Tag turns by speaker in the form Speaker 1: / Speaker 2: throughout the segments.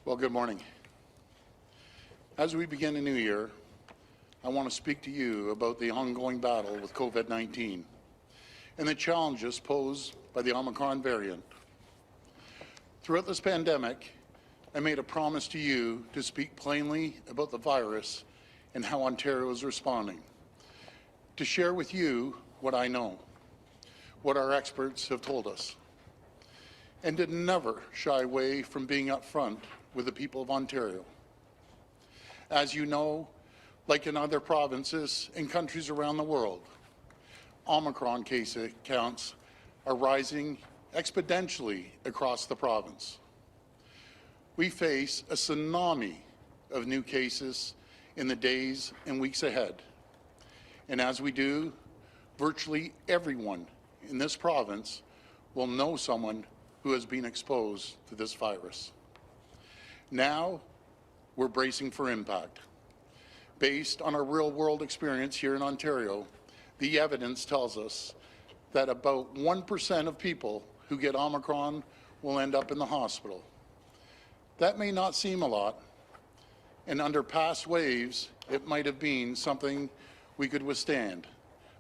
Speaker 1: Well, good morning. As we begin a new year, I want to speak to you about the ongoing battle with COVID-19 and the challenges posed by the Omicron variant. Throughout this pandemic, I made a promise to you to speak plainly about the virus and how Ontario is responding, to share with you what I know, what our experts have told us, and to never shy away from being upfront with the people of Ontario. As you know, like in other provinces and countries around the world, Omicron case counts are rising exponentially across the province. We face a tsunami of new cases in the days and weeks ahead. And as we do, virtually everyone in this province will know someone who has been exposed to this virus. Now, we're bracing for impact. Based on our real-world experience here in Ontario, the evidence tells us that about 1% of people who get Omicron will end up in the hospital. That may not seem a lot, and under past waves, it might have been something we could withstand.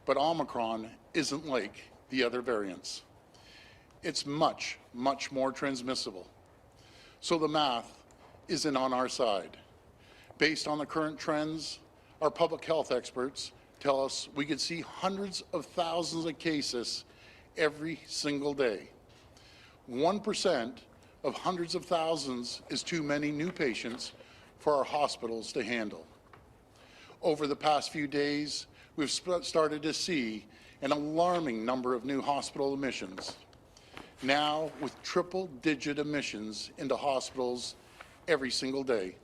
Speaker 1: But Omicron isn't like the other variants. It's much, much more transmissible. So the math isn't on our side. Based on the current trends, our public health experts tell us we could see hundreds of thousands of cases every single day. 1% of hundreds of thousands is too many new patients for our hospitals to handle. Over the past few days, we've started to see an alarming number of new hospital admissions, now with triple-digit admissions into hospitals every single day.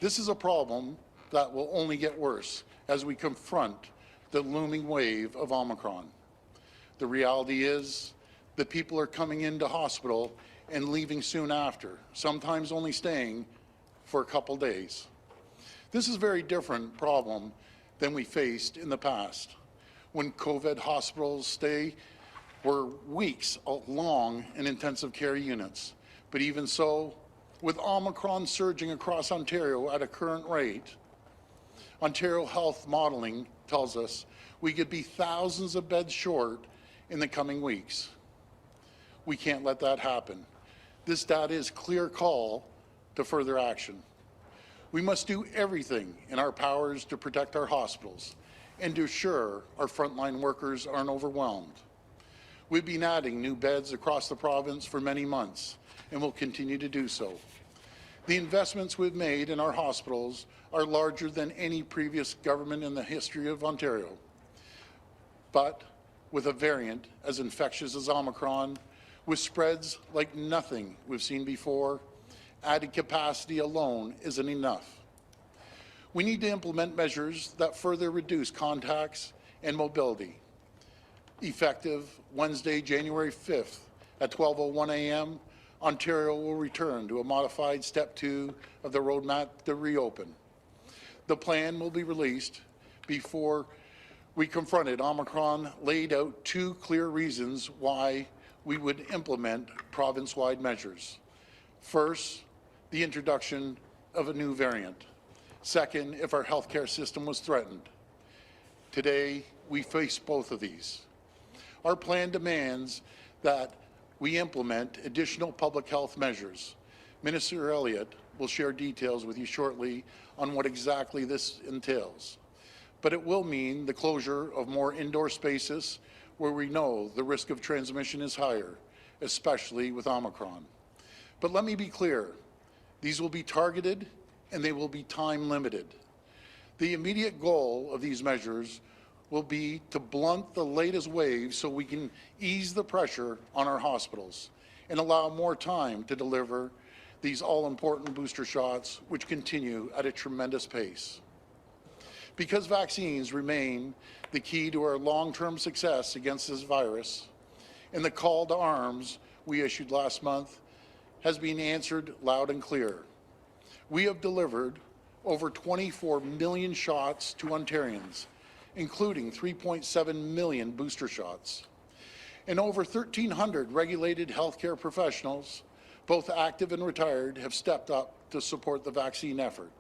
Speaker 1: This is a problem that will only get worse as we confront the looming wave of Omicron. The reality is that people are coming into hospital and leaving soon after, sometimes only staying for a couple days. This is a very different problem than we faced in the past, when COVID hospitals stay were weeks long in intensive care units. But even so, with Omicron surging across Ontario at a current rate, Ontario Health modeling tells us we could be thousands of beds short in the coming weeks. We can't let that happen. This data is a clear call to further action. We must do everything in our powers to protect our hospitals and to ensure our frontline workers aren't overwhelmed. We've been adding new beds across the province for many months and will continue to do so. The investments we've made in our hospitals are larger than any previous government in the history of Ontario. But with a variant as infectious as Omicron, with spreads like nothing we've seen before, added capacity alone isn't enough. We need to implement measures that further reduce contacts and mobility. Effective Wednesday, January 5th at 12:01 a.m., Ontario will return to a modified Step 2 of the roadmap to reopen. The plan will be released before we confronted Omicron, laid out two clear reasons why we would implement province-wide measures. First, the introduction of a new variant. Second, if our healthcare system was threatened. Today, we face both of these. Our plan demands that we implement additional public health measures. Minister Elliott will share details with you shortly on what exactly this entails. But it will mean the closure of more indoor spaces where we know the risk of transmission is higher, especially with Omicron. But let me be clear, these will be targeted and they will be time limited. The immediate goal of these measures will be to blunt the latest wave so we can ease the pressure on our hospitals and allow more time to deliver these all-important booster shots, which continue at a tremendous pace. Because vaccines remain the key to our long-term success against this virus, and the call to arms we issued last month has been answered loud and clear. We have delivered over 24 million shots to Ontarians, including 3.7 million booster shots. And over 1,300 regulated healthcare professionals, both active and retired, have stepped up to support the vaccine effort.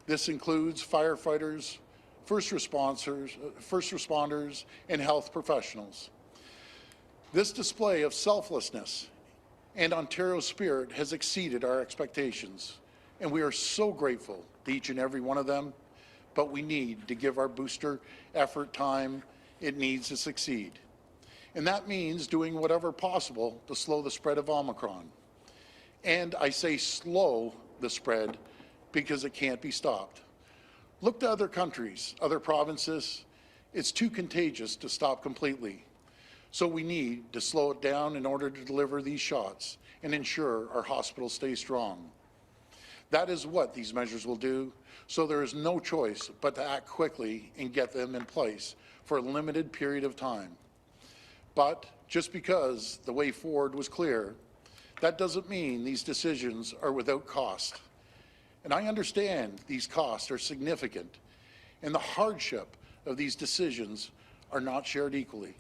Speaker 1: This includes firefighters, first responders, and health professionals. This display of selflessness and Ontario's spirit has exceeded our expectations, and we are so grateful to each and every one of them, but we need to give our booster effort time it needs to succeed. And that means doing whatever possible to slow the spread of Omicron. And I say slow the spread because it can't be stopped. Look to other countries, other provinces. It's too contagious to stop completely. So we need to slow it down in order to deliver these shots and ensure our hospitals stay strong. That is what these measures will do, so there is no choice but to act quickly and get them in place for a limited period of time. But just because the way forward was clear, that doesn't mean these decisions are without cost. And I understand these costs are significant, and the hardship of these decisions are not shared equally.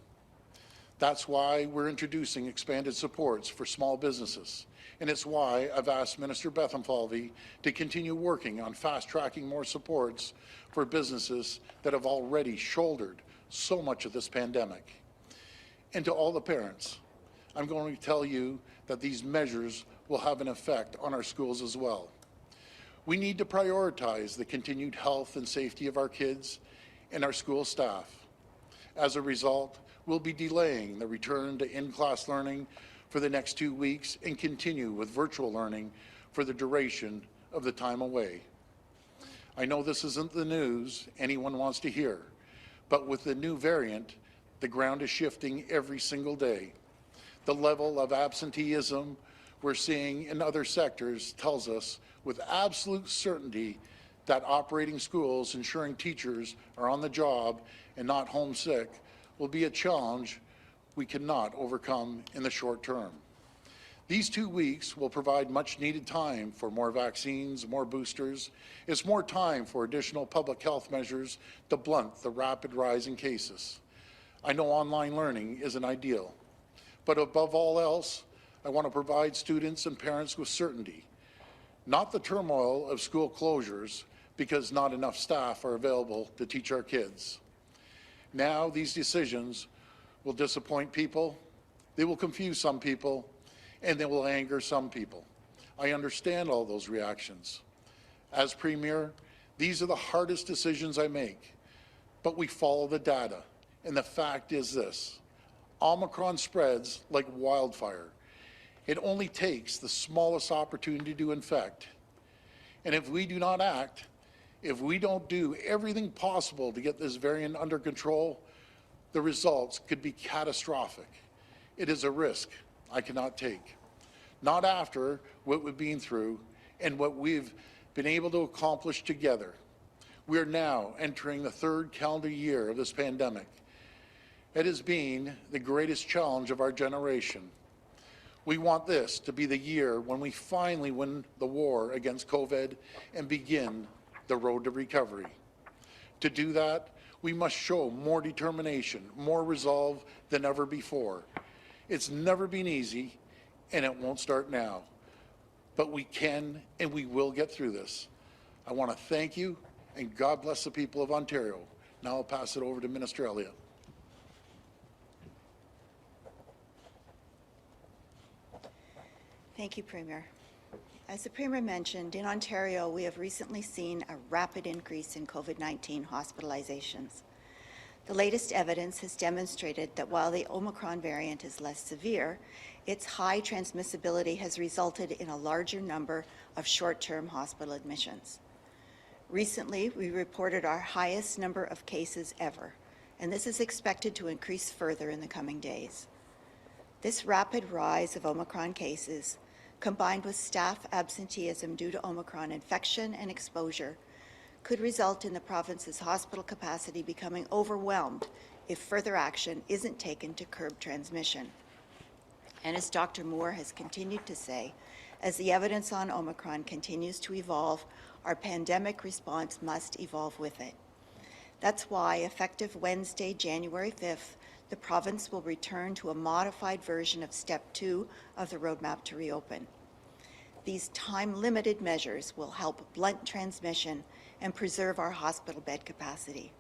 Speaker 1: That's why we're introducing expanded supports for small businesses, and it's why I've asked Minister Bethlenfalvy to continue working on fast-tracking more supports for businesses that have already shouldered so much of this pandemic. And to all the parents, I'm going to tell you that these measures will have an effect on our schools as well. We need to prioritize the continued health and safety of our kids and our school staff. As a result, we'll be delaying the return to in-class learning for the next 2 weeks and continue with virtual learning for the duration of the time away. I know this isn't the news anyone wants to hear, but with the new variant, the ground is shifting every single day. The level of absenteeism we're seeing in other sectors tells us with absolute certainty that operating schools, ensuring teachers are on the job and not homesick, will be a challenge we cannot overcome in the short term. These 2 weeks will provide much needed time for more vaccines, more boosters. It's more time for additional public health measures to blunt the rapid rise in cases. I know online learning isn't ideal, but above all else, I want to provide students and parents with certainty, not the turmoil of school closures because not enough staff are available to teach our kids. Now, these decisions will disappoint people, they will confuse some people, and they will anger some people. I understand all those reactions. As Premier, these are the hardest decisions I make, but we follow the data, and the fact is this: Omicron spreads like wildfire. It only takes the smallest opportunity to infect. And if we do not act, if we don't do everything possible to get this variant under control, the results could be catastrophic. It is a risk I cannot take. Not after what we've been through and what we've been able to accomplish together. We are now entering the 3rd calendar year of this pandemic. It has been the greatest challenge of our generation. We want this to be the year when we finally win the war against COVID and begin the road to recovery. To do that, we must show more determination, more resolve than ever before. It's never been easy, and it won't start now. But we can and we will get through this. I want to thank you, and God bless the people of Ontario. Now I'll pass it over to Minister Elliott.
Speaker 2: Thank you, Premier. As the Premier mentioned, in Ontario, we have recently seen a rapid increase in COVID-19 hospitalizations. The latest evidence has demonstrated that while the Omicron variant is less severe, its high transmissibility has resulted in a larger number of short-term hospital admissions. Recently, we reported our highest number of cases ever, and this is expected to increase further in the coming days. This rapid rise of Omicron cases, combined with staff absenteeism due to Omicron infection and exposure, could result in the province's hospital capacity becoming overwhelmed if further action isn't taken to curb transmission. And as Dr. Moore has continued to say, as the evidence on Omicron continues to evolve, our pandemic response must evolve with it. That's why, effective Wednesday, January 5th, the province will return to a modified version of Step 2 of the Roadmap to Reopen. These time-limited measures will help blunt transmission and preserve our hospital bed capacity.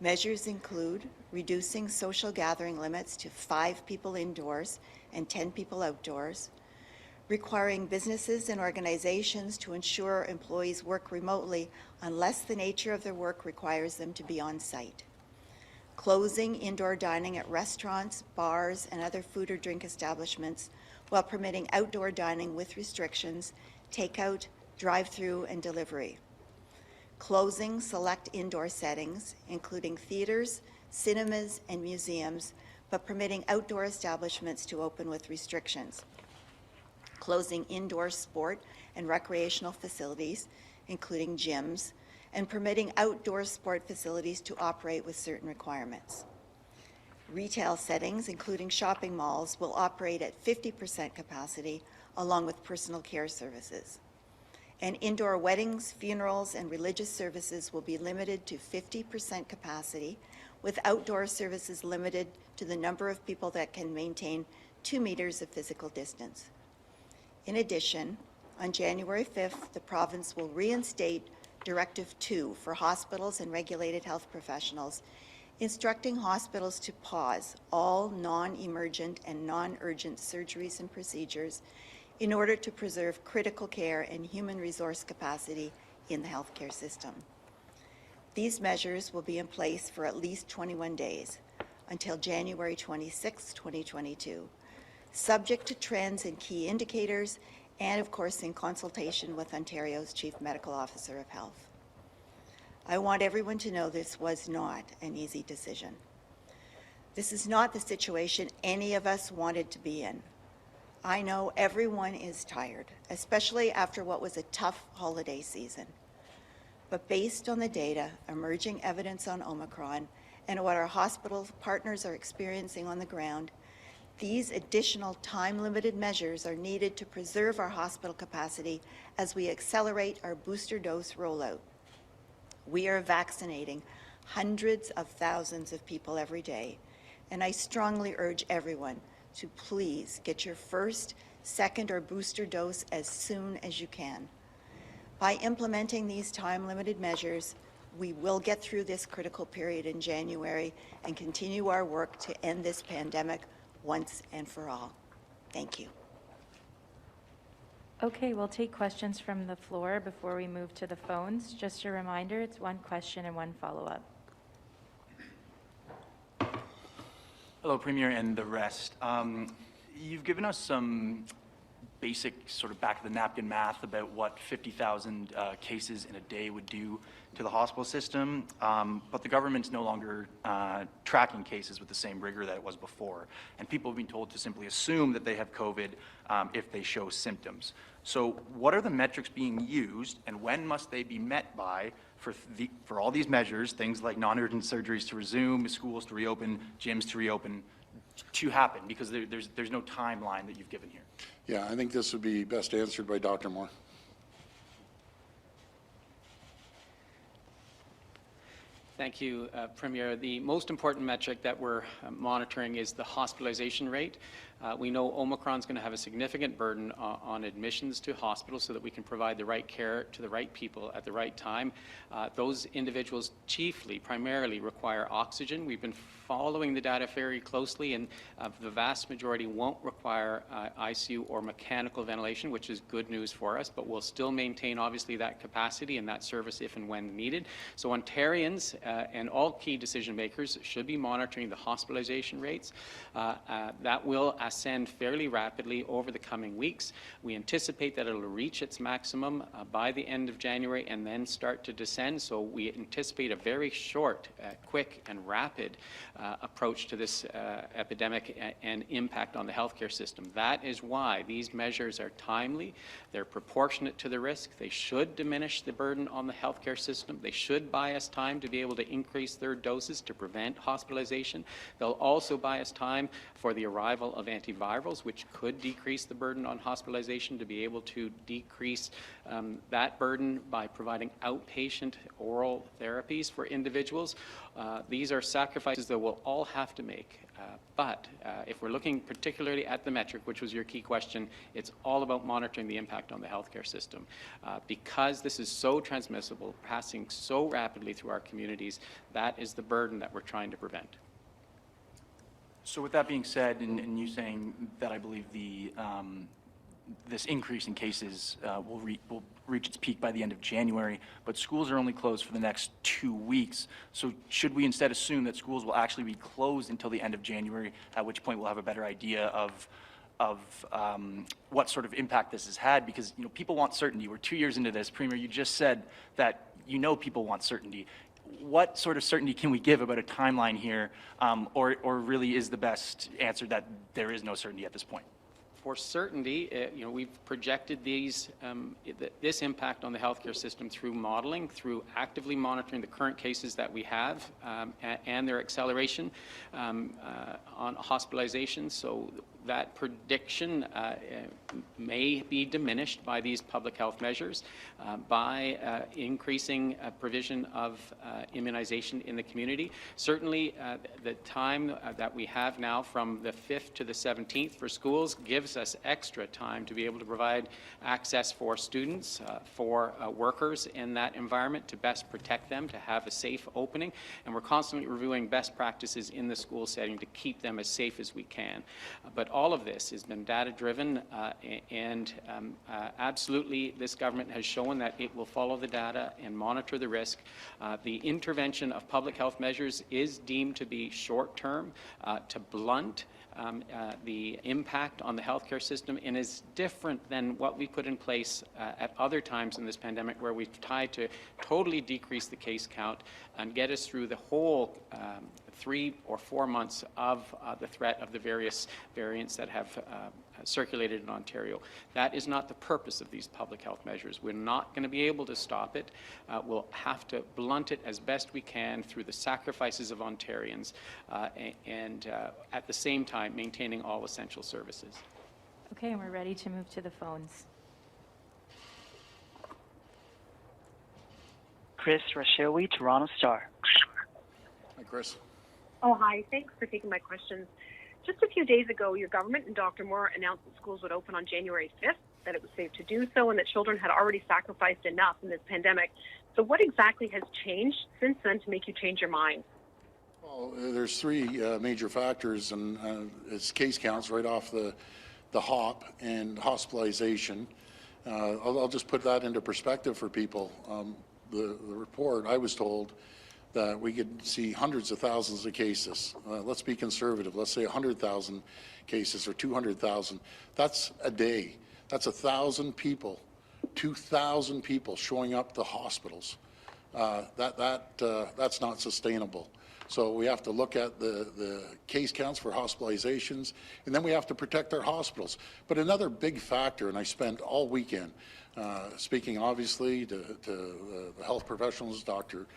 Speaker 2: Measures include reducing social gathering limits to 5 people indoors and 10 people outdoors, requiring businesses and organizations to ensure employees work remotely unless the nature of their work requires them to be on site, closing indoor dining at restaurants, bars, and other food or drink establishments while permitting outdoor dining with restrictions, takeout, drive-through, and delivery, closing select indoor settings, including theaters, cinemas, and museums, but permitting outdoor establishments to open with restrictions, closing indoor sport and recreational facilities, including gyms, and permitting outdoor sport facilities to operate with certain requirements. Retail settings, including shopping malls, will operate at 50% capacity, along with personal care services. And indoor weddings, funerals, and religious services will be limited to 50% capacity, with outdoor services limited to the number of people that can maintain 2 meters of physical distance. In addition, on January 5th, the province will reinstate Directive 2 for hospitals and regulated health professionals, instructing hospitals to pause all non-emergent and non-urgent surgeries and procedures in order to preserve critical care and human resource capacity in the healthcare system. These measures will be in place for at least 21 days, until January 26, 2022, subject to trends and key indicators, and of course in consultation with Ontario's Chief Medical Officer of Health. I want everyone to know this was not an easy decision. This is not the situation any of us wanted to be in. I know everyone is tired, especially after what was a tough holiday season. But based on the data, emerging evidence on Omicron, and what our hospital partners are experiencing on the ground, these additional time-limited measures are needed to preserve our hospital capacity as we accelerate our booster dose rollout. We are vaccinating hundreds of thousands of people every day, and I strongly urge everyone to please get your first, second, or booster dose as soon as you can. By implementing these time-limited measures, we will get through this critical period in January and continue our work to end this pandemic once and for all. Thank you.
Speaker 3: Okay, we'll take questions from the floor before we move to the phones. Just a reminder, it's one question and one follow-up.
Speaker 4: Hello, Premier and the rest. You've given us some basic sort of back-of-the-napkin math about what 50,000 cases in a day would do to the hospital system, but the government's no longer tracking cases with the same rigor that it was before, and people have been told to simply assume that they have COVID if they show symptoms. So what are the metrics being used, and when must they be met by for all these measures, things like non-urgent surgeries to resume, schools to reopen, gyms to reopen, to happen? Because there's no timeline that you've given here.
Speaker 1: Yeah, I think this would be best answered by Dr. Moore.
Speaker 5: Thank you, Premier. The most important metric that we're monitoring is the hospitalization rate. We know Omicron is going to have a significant burden on admissions to hospitals so that we can provide the right care to the right people at the right time. Those individuals primarily require oxygen. We've been following the data very closely, and the vast majority won't require ICU or mechanical ventilation, which is good news for us, but we'll still maintain obviously that capacity and that service if and when needed. So Ontarians and all key decision makers should be monitoring the hospitalization rates. That will ascend fairly rapidly over the coming weeks. We anticipate that it'll reach its maximum by the end of January and then start to descend. So we anticipate a very short, quick and rapid approach to this epidemic and impact on the healthcare system. That is why these measures are timely. They're proportionate to the risk. They should diminish the burden on the healthcare system. They should buy us time to be able to increase third doses to prevent hospitalization. They'll also buy us time for the arrival of antivirals, which could decrease the burden on hospitalization, to be able to decrease that burden by providing outpatient oral therapies for individuals. These are sacrifices that we'll all have to make But if we're looking particularly at the metric, which was your key question, it's all about monitoring the impact on the healthcare system. Because this is so transmissible, passing so rapidly through our communities, that is the burden that we're trying to prevent.
Speaker 4: So with that being said, and you saying that I believe this increase in cases will reach its peak by the end of January, but schools are only closed for the next 2 weeks. So should we instead assume that schools will actually be closed until the end of January, at which point we'll have a better idea of what sort of impact this has had? Because people want certainty. We're 2 years into this. Premier, you just said that people want certainty. What sort of certainty can we give about a timeline here, or really is the best answer that there is no certainty at this point?
Speaker 5: For certainty, we've projected this impact on the healthcare system through modeling, through actively monitoring the current cases that we have and their acceleration on hospitalizations. So that prediction may be diminished by these public health measures, by increasing provision of immunization in the community. Certainly, the time that we have now from the 5th to the 17th for schools gives us extra time to be able to provide access for students, for workers in that environment, to best protect them, to have a safe opening. And we're constantly reviewing best practices in the school setting to keep them as safe as we can. But all of this has been data-driven, and absolutely this government has shown that it will follow the data and monitor the risk. The intervention of public health measures is deemed to be short-term, to blunt the impact on the healthcare system, and is different than what we put in place at other times in this pandemic, where we've tried to totally decrease the case count and get us through the whole 3 or 4 months of the threat of the various variants that have circulated in Ontario. That is not the purpose of these public health measures. We're not going to be able to stop it. We'll have to blunt it as best we can through the sacrifices of Ontarians, and at the same time maintaining all essential services.
Speaker 3: Okay, and we're ready to move to the phones.
Speaker 6: Chris Rashewi, Toronto Star.
Speaker 1: Hi, Chris.
Speaker 7: Oh, hi. Thanks for taking my questions. Just a few days ago, your government and Dr. Moore announced that schools would open on January 5th, that it was safe to do so, and that children had already sacrificed enough in this pandemic. So what exactly has changed since then to make you change your mind?
Speaker 1: Well, there's 3 major factors, and it's case counts right off the hop, and hospitalization. I'll just put that into perspective for people. The report, I was told that we could see hundreds of thousands of cases. Let's be conservative. Let's say 100,000 cases or 200,000. That's a day. That's 1,000 people, 2,000 people showing up to hospitals. That's not sustainable. So we have to look at the case counts for hospitalizations, and then we have to protect our hospitals. But another big factor, and I spent all weekend speaking obviously to the health professionals, Dr.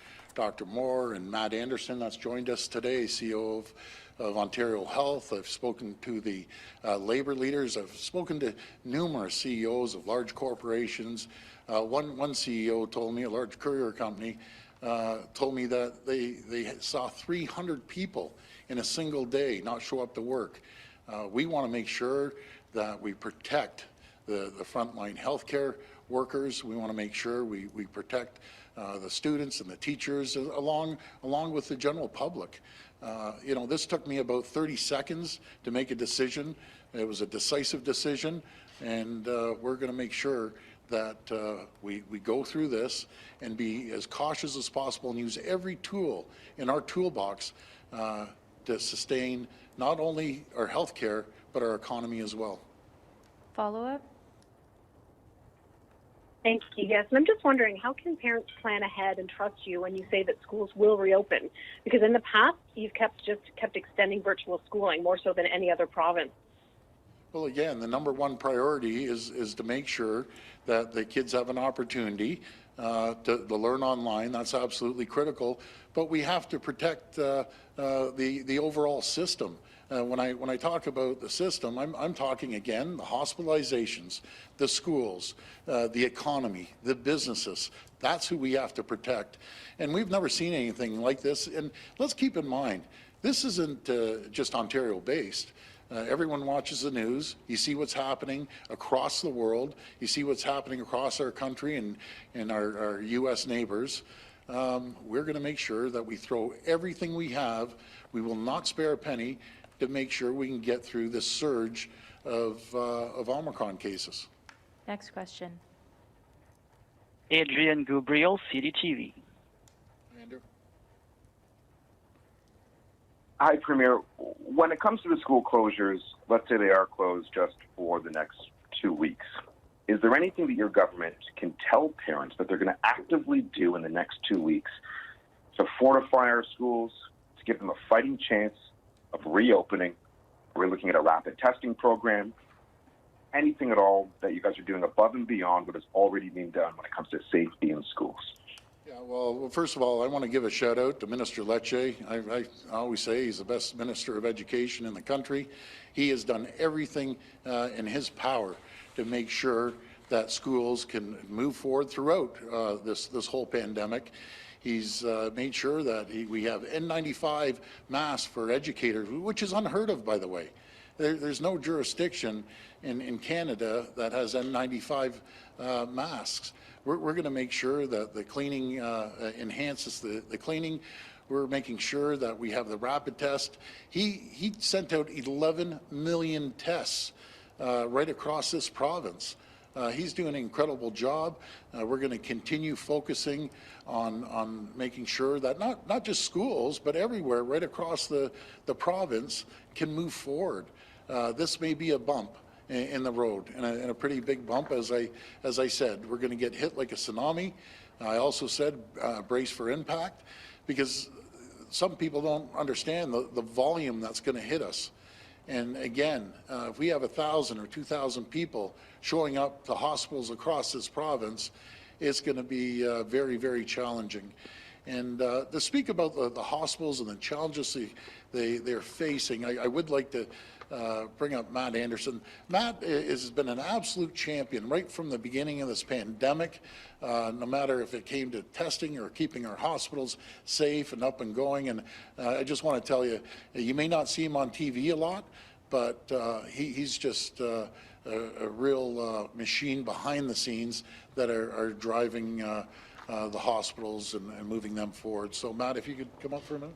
Speaker 1: Moore and Matt Anderson, that's joined us today, CEO of Ontario Health. I've spoken to the labour leaders. I've spoken to numerous CEOs of large corporations. One CEO told me, a large courier company, told me that they saw 300 people in a single day not show up to work. We want to make sure that we protect the frontline healthcare workers. We want to make sure we protect the students and the teachers along with the general public. This took me about 30 seconds to make a decision. It was a decisive decision, and we're going to make sure that we go through this and be as cautious as possible and use every tool in our toolbox to sustain not only our health care, but our economy as well.
Speaker 3: Follow-up?
Speaker 7: Thank you. Yes, and I'm just wondering, how can parents plan ahead and trust you when you say that schools will reopen? Because in the past, you've kept extending virtual schooling more so than any other province.
Speaker 1: Well, again, the number one priority is to make sure that the kids have an opportunity to learn online. That's absolutely critical. But we have to protect the overall system. When I talk about the system, I'm talking again the hospitalizations, the schools, the economy, the businesses. That's who we have to protect. And we've never seen anything like this. And let's keep in mind, This isn't just Ontario-based. Everyone watches the news. You see what's happening across the world. You see what's happening across our country and our U.S. neighbors. We're going to make sure that we throw everything we have. We will not spare a penny to make sure we can get through this surge of Omicron cases.
Speaker 3: Next question.
Speaker 6: Adrian Gubriel, CDTV.
Speaker 1: Andrew?
Speaker 8: Hi, Premier. When it comes to the school closures, let's say they are closed just for the next 2 weeks, is there anything that your government can tell parents that they're going to actively do in the next 2 weeks to fortify our schools, to give them a fighting chance of reopening? We're looking at a rapid testing program. Anything at all that you guys are doing above and beyond what is already being done when it comes to safety in schools?
Speaker 1: Yeah, well, first of all, I want to give a shout out to Minister Lecce. I always say he's the best Minister of Education in the country. He has done everything in his power to make sure that schools can move forward throughout this whole pandemic. He's made sure that we have N95 masks for educators, which is unheard of, by the way. There's no jurisdiction in Canada that has N95 masks. We're going to make sure that the cleaning enhances the cleaning. We're making sure that we have the rapid test. He sent out 11 million tests right across this province. He's doing an incredible job. We're going to continue focusing on making sure that not just schools, but everywhere right across the province can move forward. This may be a bump in the road, and a pretty big bump. As I said, we're going to get hit like a tsunami. I also said brace for impact, because some people don't understand the volume that's going to hit us. And again, if we have 1,000 or 2,000 people showing up to hospitals across this province, it's going to be very, very challenging. And to speak about the hospitals and the challenges they're facing, I would like to bring up Matt Anderson. Matt has been an absolute champion right from the beginning of this pandemic, no matter if it came to testing or keeping our hospitals safe and up and going. And I just want to tell you, you may not see him on TV a lot, but he's just a real machine behind the scenes that are driving the hospitals and moving them forward. So Matt, if you could come up for a minute.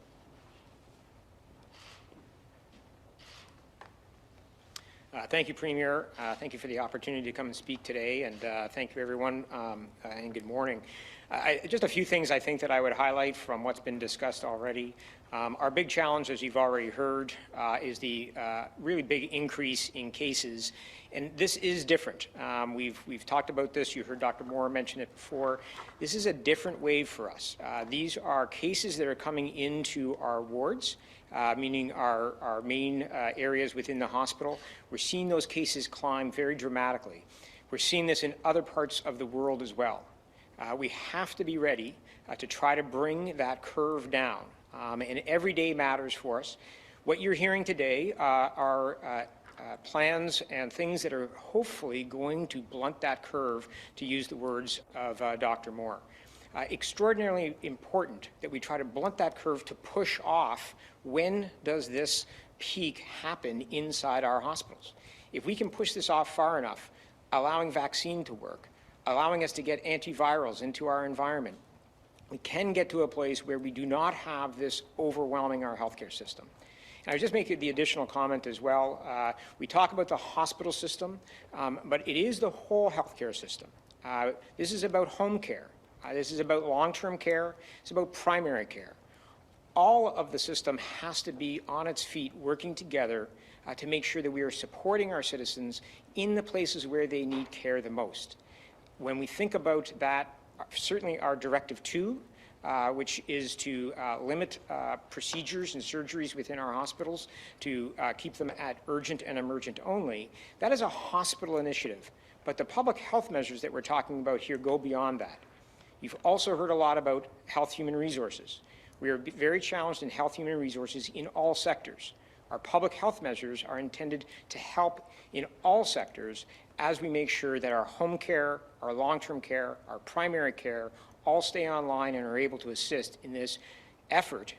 Speaker 9: Thank you, Premier. Thank you for the opportunity to come and speak today, and thank you, everyone, and good morning. Just a few things I think that I would highlight from what's been discussed already. Our big challenge, as you've already heard, is the really big increase in cases, and this is different. We've talked about this. You heard Dr. Moore mention it before. This is a different wave for us. These are cases that are coming into our wards, meaning our main areas within the hospital. We're seeing those cases climb very dramatically. We're seeing this in other parts of the world as well. We have to be ready to try to bring that curve down, and every day matters for us. What you're hearing today are plans and things that are hopefully going to blunt that curve, to use the words of Dr. Moore. Extraordinarily important that we try to blunt that curve to push off when does this peak happen inside our hospitals. If we can push this off far enough, allowing vaccine to work, allowing us to get antivirals into our environment, we can get to a place where we do not have this overwhelming our healthcare system. And I would just make the additional comment as well. We talk about the hospital system, but it is the whole healthcare system. This is about home care. This is about long-term care. It's about primary care. All of the system has to be on its feet, working together to make sure that we are supporting our citizens in the places where they need care the most. When we think about that, certainly our Directive 2, which is to limit procedures and surgeries within our hospitals, to keep them at urgent and emergent only, that is a hospital initiative. But the public health measures that we're talking about here go beyond that. You've also heard a lot about health human resources. We are very challenged in health human resources in all sectors. Our public health measures are intended to help in all sectors as we make sure that our home care, our long-term care, our primary care all stay online and are able to assist in this effort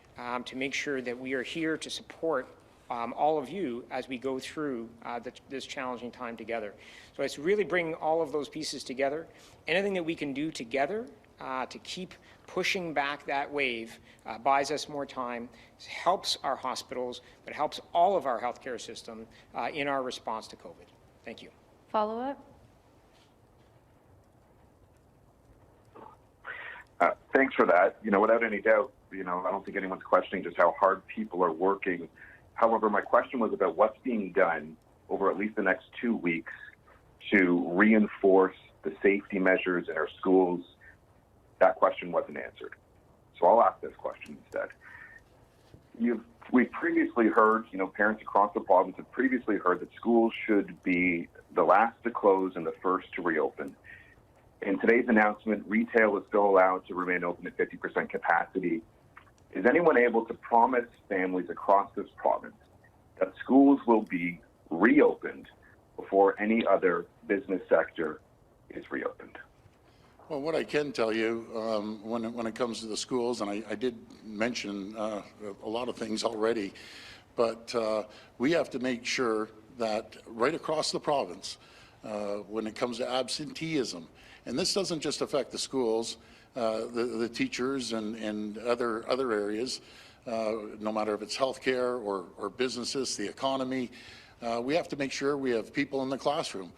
Speaker 9: to make sure that we are here to support all of you as we go through this challenging time together. So it's really bringing all of those pieces together. Anything that we can do together to keep pushing back that wave buys us more time, helps our hospitals, but helps all of our healthcare system in our response to COVID. Thank you.
Speaker 3: Follow-up?
Speaker 8: Thanks for that. Without any doubt, I don't think anyone's questioning just how hard people are working. However, my question was about what's being done over at least the next 2 weeks to reinforce the safety measures in our schools. That question wasn't answered. So I'll ask this question instead. We've previously heard, parents across the province have previously heard that schools should be the last to close and the first to reopen. In today's announcement, retail is still allowed to remain open at 50% capacity. Is anyone able to promise families across this province that schools will be reopened before any other business sector is reopened?
Speaker 1: Well, what I can tell you when it comes to the schools, and I did mention a lot of things already, but we have to make sure that right across the province, when it comes to absenteeism, and this doesn't just affect the schools, the teachers and other areas, no matter if it's healthcare or businesses, the economy, we have to make sure we have people in the classroom.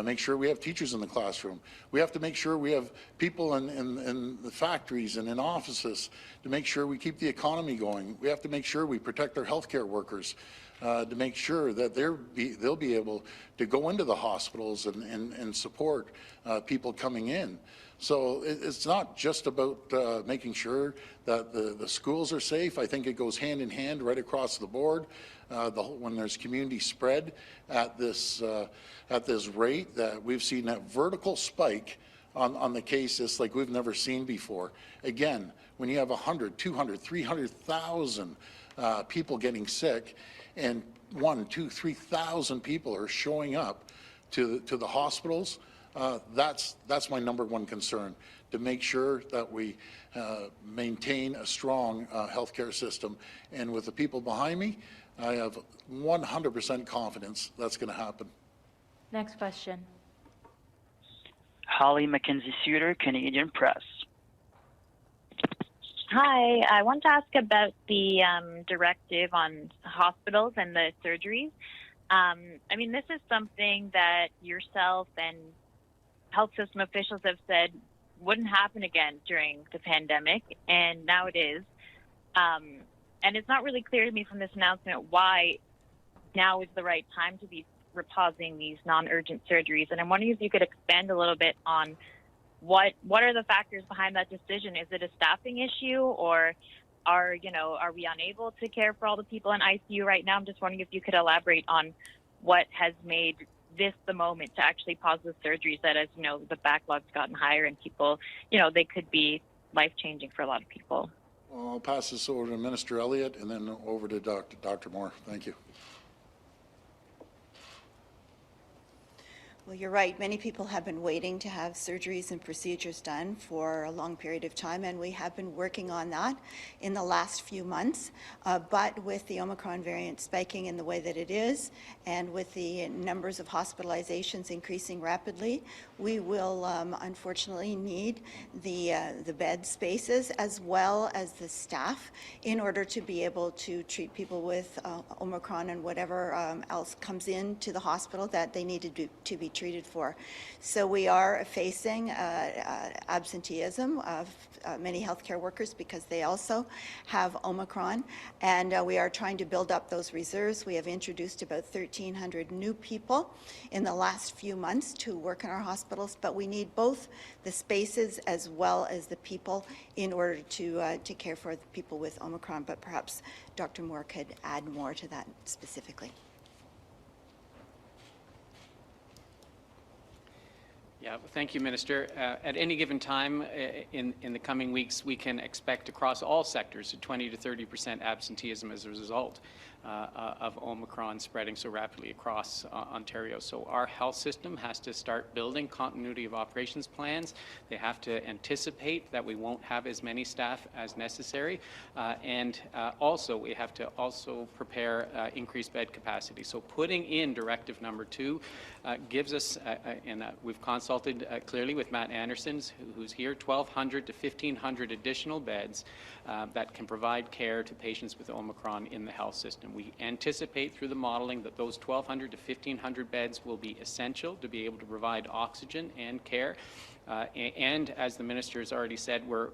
Speaker 1: Make sure we have teachers in the classroom. We have to make sure we have people in the factories and in offices to make sure we keep the economy going. We have to make sure we protect our healthcare workers to make sure that they'll be able to go into the hospitals and support people coming in. So it's not just about making sure that the schools are safe. I think it goes hand in hand right across the board. When there's community spread at this rate, that we've seen that vertical spike on the cases like we've never seen before. Again, when you have 100, 200, 300,000 people getting sick, and 1,000, 2,000, 3,000 people are showing up to the hospitals, that's my number one concern, to make sure that we maintain a strong healthcare system. And with the people behind me, I have 100% confidence that's going to happen.
Speaker 3: Next question.
Speaker 6: Holly Mackenzie-Suter, Canadian Press.
Speaker 10: Hi, I want to ask about the directive on hospitals and the surgeries. This is something that yourself and health system officials have said wouldn't happen again during the pandemic, and now it is. And it's not really clear to me from this announcement why now is the right time to be pausing these non-urgent surgeries. And I'm wondering if you could expand a little bit on what are the factors behind that decision? Is it a staffing issue, or are we unable to care for all the people in ICU right now? I'm just wondering if you could elaborate on what has made this the moment to actually pause the surgeries that, as you know, the backlog's gotten higher and people, they could be life-changing for a lot of people.
Speaker 1: Well, I'll pass this over to Minister Elliott and then over to Dr. Moore. Thank you.
Speaker 2: Well, you're right. Many people have been waiting to have surgeries and procedures done for a long period of time, and we have been working on that in the last few months. But with the Omicron variant spiking in the way that it is, and with the numbers of hospitalizations increasing rapidly, we will unfortunately need the bed spaces as well as the staff in order to be able to treat people with Omicron and whatever else comes into the hospital that they need to be treated for. So we are facing absenteeism of many healthcare workers because they also have Omicron, and we are trying to build up those reserves. We have introduced about 1,300 new people in the last few months to work in our hospitals, but we need both the spaces as well as the people in order to care for the people with Omicron. But perhaps Dr. Moore could add more to that specifically.
Speaker 5: Yeah, thank you, Minister. At any given time in the coming weeks, we can expect across all sectors a 20 to 30% absenteeism as a result of Omicron spreading so rapidly across Ontario. So our health system has to start building continuity of operations plans. They have to anticipate that we won't have as many staff as necessary. And also, we have to also prepare increased bed capacity. So putting in Directive Number 2 gives us, and we've consulted clearly with Matt Anderson, who's here, 1,200 to 1,500 additional beds that can provide care to patients with Omicron in the health system. We anticipate through the modeling that those 1,200 to 1,500 beds will be essential to be able to provide oxygen and care. And as the Minister has already said, we're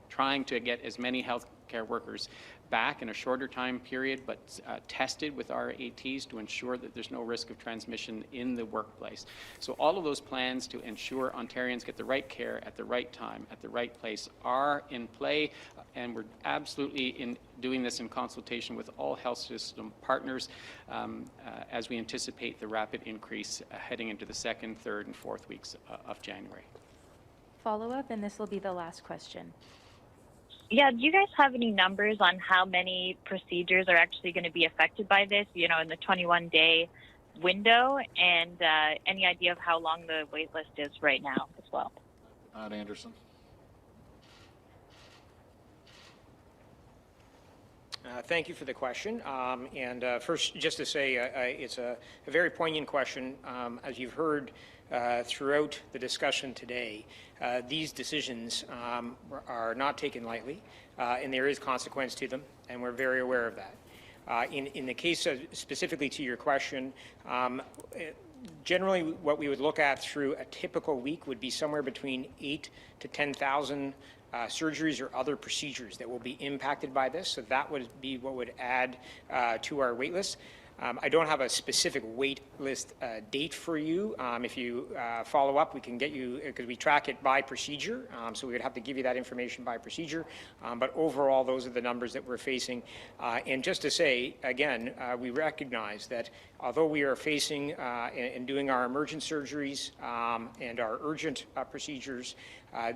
Speaker 5: trying to get as many healthcare workers back in a shorter time period, but tested with our ATs to ensure that there's no risk of transmission in the workplace. So all of those plans to ensure Ontarians get the right care at the right time, at the right place, are in play, and we're absolutely doing this in consultation with all health system partners as we anticipate the rapid increase heading into the second, third, and fourth weeks of January.
Speaker 3: Follow-up, and this will be the last question.
Speaker 10: Yeah, do you guys have any numbers on how many procedures are actually going to be affected by this, in the 21-day window, and any idea of how long the wait list is right now as well?
Speaker 1: Matt Anderson.
Speaker 9: Thank you for the question. First, just to say, it's a very poignant question. As you've heard throughout the discussion today, these decisions are not taken lightly, and there is consequence to them, and we're very aware of that. In the case of, specifically to your question, generally what we would look at through a typical week would be somewhere between 8,000 to 10,000 surgeries or other procedures that will be impacted by this. So that would be what would add to our wait list. I don't have a specific wait list date for you. If you follow up, we can get you, because we track it by procedure, so we would have to give you that information by procedure. But overall, those are the numbers that we're facing. And just to say, again, we recognize that although we are facing and doing our emergent surgeries and our urgent procedures,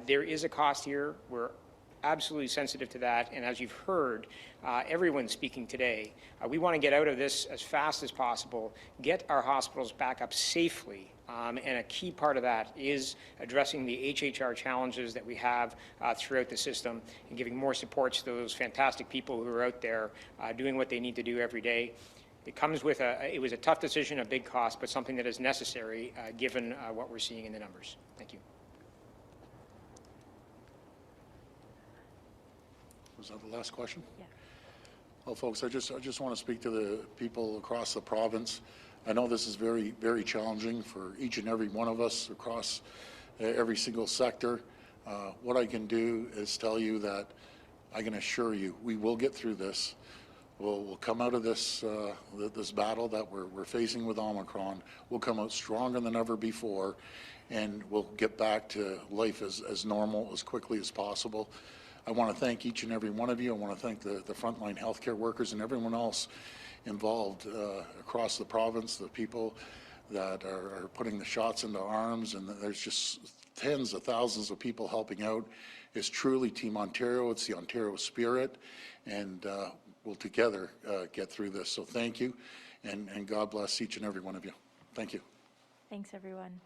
Speaker 9: there is a cost here. We're absolutely sensitive to that, and as you've heard everyone speaking today, we want to get out of this as fast as possible, get our hospitals back up safely, and a key part of that is addressing the HHR challenges that we have throughout the system and giving more support to those fantastic people who are out there doing what they need to do every day. It comes with it was a tough decision, a big cost, but something that is necessary given what we're seeing in the numbers. Thank you.
Speaker 1: Was that the last question?
Speaker 3: Yeah.
Speaker 1: Well, folks, I just want to speak to the people across the province. I know this is very, very challenging for each and every one of us across every single sector. What I can do is tell you that I can assure you we will get through this. We'll come out of this this battle that we're facing with Omicron. We'll come out stronger than ever before, and we'll get back to life as normal as quickly as possible. I want to thank each and every one of you. I want to thank the frontline healthcare workers and everyone else involved across the province, the people that are putting the shots into arms, and there's just tens of thousands of people helping out. It's truly Team Ontario. It's the Ontario spirit, and we'll together get through this. So thank you, and God bless each and every one of you. Thank you.
Speaker 3: Thanks, everyone.